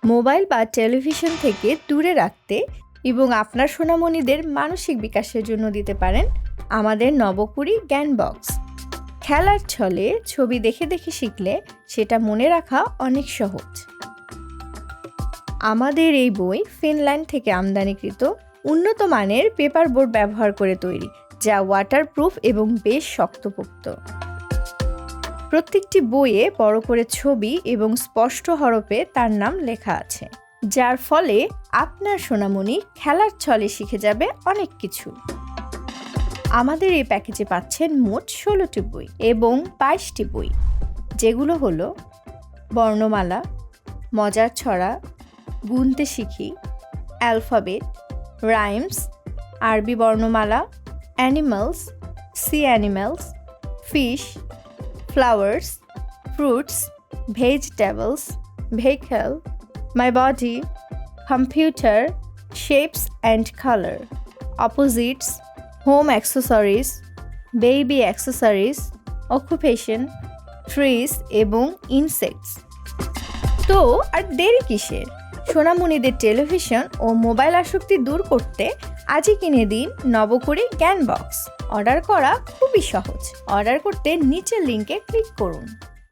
Mobile বা television থেকে দূরে রাখতে এবং আপনার সোনামণিদের মানসিক বিকাশের জন্য দিতে পারেন আমাদের নবকুড়ি জ্ঞান বক্স। খেলার ছলে ছবি দেখে দেখে শিখলে সেটা মনে রাখা অনেক সহজ। আমাদের এই বই ফিনল্যান্ড থেকে আমদানিকৃত উন্নত মানের পেপার বোর্ড ব্যবহার করে তৈরি, যা ওয়াটারপ্রুফ এবং বেশ শক্তপোক্ত। প্রত্যেকটি বইয়ে বড় করে ছবি এবং স্পষ্ট হরফে তার নাম লেখা আছে, যার ফলে আপনার সোনামণি খেলার ছলে শিখে যাবে অনেক কিছু। আমাদের এই প্যাকেজে পাচ্ছেন মোট 16টি বই এবং 22টি বই, যেগুলো হলো বর্ণমালা, মজার ছড়া, গুনতে শিখি, অ্যালফাবেট, রাইমস, আরবি বর্ণমালা, animals, sea animals, fish, flowers, fruits, vegetables, vehicle, my body, computer, shapes and color, opposites, home accessories, baby accessories, occupation, trees এবং insects। তো আর দেরি কিসের? সোনামণিদের টেলিভিশন ও মোবাইল আসক্তি দূর করতে আজই কিনে দিন নবকুড়ি জ্ঞান বক্স। অর্ডার করা খুবই সহজ। অর্ডার করতে নিচের লিংকে ক্লিক করুন।